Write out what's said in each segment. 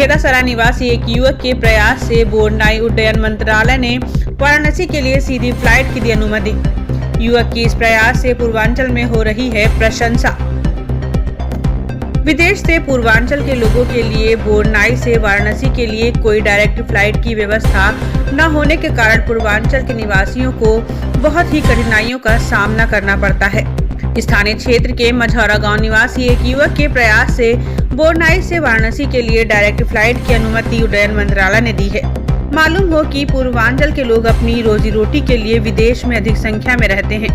खेदासराय निवासी एक युवक के प्रयास से बोर्डनाई उड्डयन मंत्रालय ने वाराणसी के लिए सीधी फ्लाइट की दी अनुमति। युवक की इस प्रयास से पूर्वांचल में हो रही है प्रशंसा। विदेश से पूर्वांचल के लोगों के लिए बोर्डनाई से वाराणसी के लिए कोई डायरेक्ट फ्लाइट की व्यवस्था न होने के कारण पूर्वांचल के निवासियों को बहुत ही कठिनाइयों का सामना करना पड़ता है। स्थानीय क्षेत्र के मझौरा गांव निवासी एक युवक के प्रयास से बोर्डनाई से वाराणसी के लिए डायरेक्ट फ्लाइट की अनुमति उड्डयन मंत्रालय ने दी है। मालूम हो कि पूर्वांचल के लोग अपनी रोजी रोटी के लिए विदेश में अधिक संख्या में रहते हैं।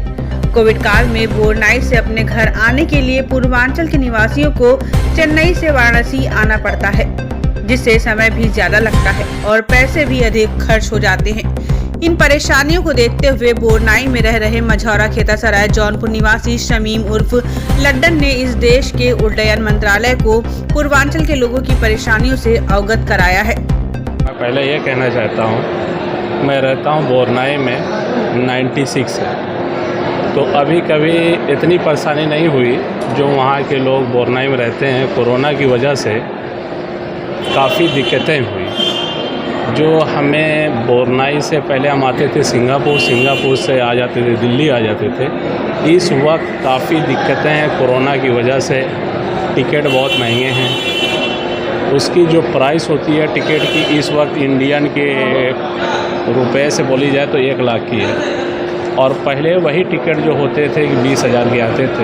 कोविड काल में बोर्डनाई से अपने घर आने के लिए पूर्वांचल के निवासियों को चेन्नई से वाराणसी आना पड़ता है, जिससे समय भी ज्यादा लगता है और पैसे भी अधिक खर्च हो जाते हैं। इन परेशानियों को देखते हुए बोर्डनाई में रह रहे मझौरा खेतासराय जौनपुर निवासी शमीम उर्फ लड्डन ने इस देश के उड्डयन मंत्रालय को पूर्वांचल के लोगों की परेशानियों से अवगत कराया है। मैं पहले ये कहना चाहता हूँ, मैं रहता हूँ बोर्डनाई में 96 से, तो अभी कभी इतनी परेशानी नहीं हुई जो वहाँ के लोग बोर्डनाई में रहते हैं। कोरोना की वजह से काफ़ी दिक्कतें हुई। जो हमें बोर्डनाई से पहले हम आते थे सिंगापुर से आ जाते थे, दिल्ली आ जाते थे। इस वक्त काफ़ी दिक्कतें हैं कोरोना की वजह से। टिकट बहुत महंगे हैं। उसकी जो प्राइस होती है टिकट की इस वक्त इंडियन के रुपए से बोली जाए तो 1 लाख की है, और पहले वही टिकट जो होते थे 20,000 के आते थे।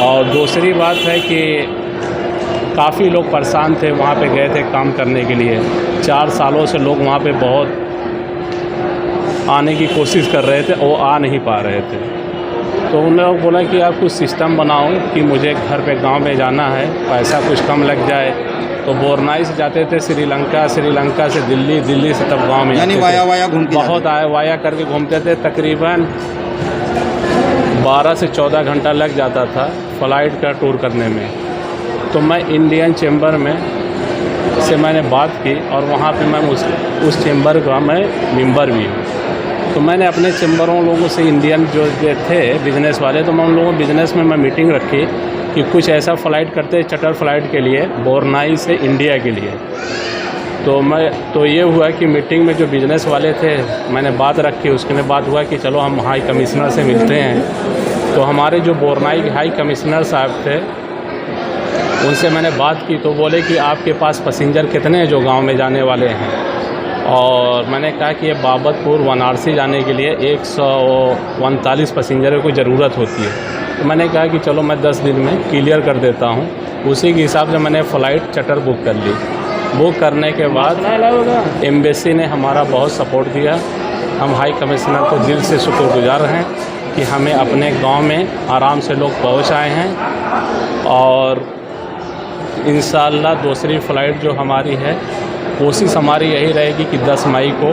और दूसरी बात है कि काफ़ी लोग परेशान थे, वहाँ पे गए थे काम करने के लिए। 4 सालों से लोग वहाँ पे बहुत आने की कोशिश कर रहे थे, वो आ नहीं पा रहे थे। तो उन लोगों को बोला कि आप कुछ सिस्टम बनाओ कि मुझे घर पे गांव में जाना है, पैसा कुछ कम लग जाए। तो बोर्डनाई से जाते थे श्रीलंका से दिल्ली से तब गांव में, यानी वाया घूमते, बहुत वाया करके घूमते थे। तकरीबन 12 से 14 घंटा लग जाता था फ़्लाइट का टूर करने में। तो मैं इंडियन चैम्बर में से मैंने बात की, और वहाँ पे मैं उस चैम्बर का मैं मेंबर भी हूँ। तो मैंने अपने चैम्बरों लोगों से, इंडियन जो थे बिज़नेस वाले, तो मैं उन लोगों बिज़नेस में मैं मीटिंग रखी कि कुछ ऐसा फ़्लाइट करते चार्टर फ़्लाइट के लिए बोर्डनाई से इंडिया के लिए। तो ये हुआ कि मीटिंग में जो बिज़नेस वाले थे मैंने बात रखी, उसके में बात हुआ कि चलो हम हाई कमिश्नर से मिलते हैं। तो हमारे जो बोर्डनाई के हाई कमिश्नर साहब थे उनसे मैंने बात की, तो बोले कि आपके पास पैसेंजर कितने हैं जो गांव में जाने वाले हैं। और मैंने कहा कि ये बाबतपुर वाराणसी जाने के लिए 139 पैसेंजरों की ज़रूरत होती है। तो मैंने कहा कि चलो मैं 10 दिन में क्लियर कर देता हूँ। उसी के हिसाब से मैंने फ़्लाइट चार्टर बुक कर ली। बुक करने के बाद एम्बेसी ने हमारा बहुत सपोर्ट किया। हम हाई कमिश्नर को दिल से शुक्रगुजार हैं कि हमें अपने गाँव में आराम से लोग पहुँच आए हैं। और इंशाअल्लाह दूसरी फ़्लाइट जो हमारी है, कोशिश हमारी यही रहेगी कि 10 मई को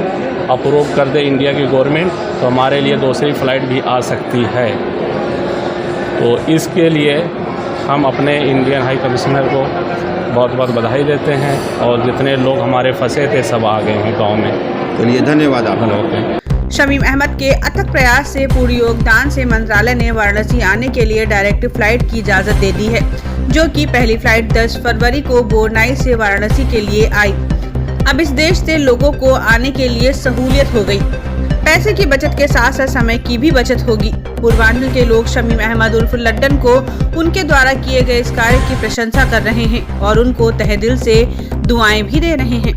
अप्रूव कर दे इंडिया की गवर्नमेंट, तो हमारे लिए दूसरी फ़्लाइट भी आ सकती है। तो इसके लिए हम अपने इंडियन हाई कमिश्नर को बहुत बहुत बधाई देते हैं, और जितने लोग हमारे फंसे थे सब आ गए हैं गाँव में। चलिए, धन्यवाद आप लोगों के। शमीम अहमद के अथक प्रयास से पूर्ण योगदान से मंत्रालय ने वाराणसी आने के लिए डायरेक्ट फ्लाइट की इजाजत दे दी है, जो कि पहली फ्लाइट 10 फरवरी को बोर्डनाई से वाराणसी के लिए आई। अब इस देश से लोगों को आने के लिए सहूलियत हो गई। पैसे की बचत के साथ साथ समय की भी बचत होगी। पूर्वांचल के लोग शमीम अहमद उर्फ लड्डन को उनके द्वारा किए गए इस कार्य की प्रशंसा कर रहे हैं और उनको तहे दिल से दुआएं भी दे रहे हैं।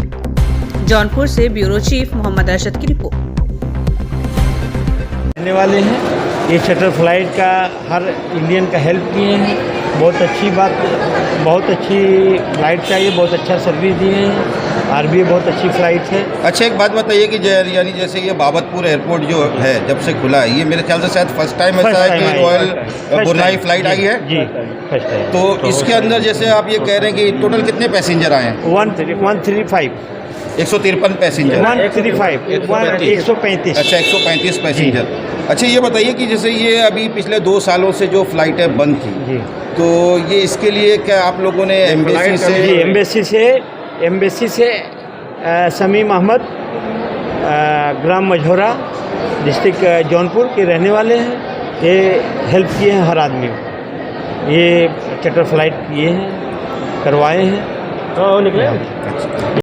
जौनपुर से ब्यूरो चीफ मोहम्मद अरशद की रिपोर्ट। आने वाले हैं, ये चार्टर फ्लाइट का हर इंडियन का हेल्प किए हैं। बहुत अच्छी बात, बहुत अच्छी फ्लाइट चाहिए, बहुत अच्छा सर्विस दिए हैं। आरबीए बहुत अच्छी फ्लाइट है। अच्छा, एक बात बताइए कि यानी जैसे ये बाबतपुर एयरपोर्ट जो है जब से खुला है, ये मेरे ख्याल से शायद फर्स्ट टाइम ऐसा है कि रॉयल बोर्डनाई फ्लाइट आई है जी, फर्स्ट टाइम। तो इसके अंदर जैसे आप ये कह रहे हैं कि टोटल कितने पैसेंजर आए हैं? 135 153 पैसेंजर। 135 अच्छा, 135 पैसेंजर। अच्छा, ये बताइए कि जैसे ये अभी पिछले 2 सालों से जो फ्लाइटें बंद थी, तो ये इसके लिए क्या आप लोगों ने एम्बेसी से शमीम अहमद ग्राम मझौरा डिस्ट्रिक्ट जौनपुर के रहने वाले हैं। ये हेल्प किए हैं हर आदमी को। ये चार्टर फ्लाइट किए हैं, करवाए हैं। तो निकले अच्छा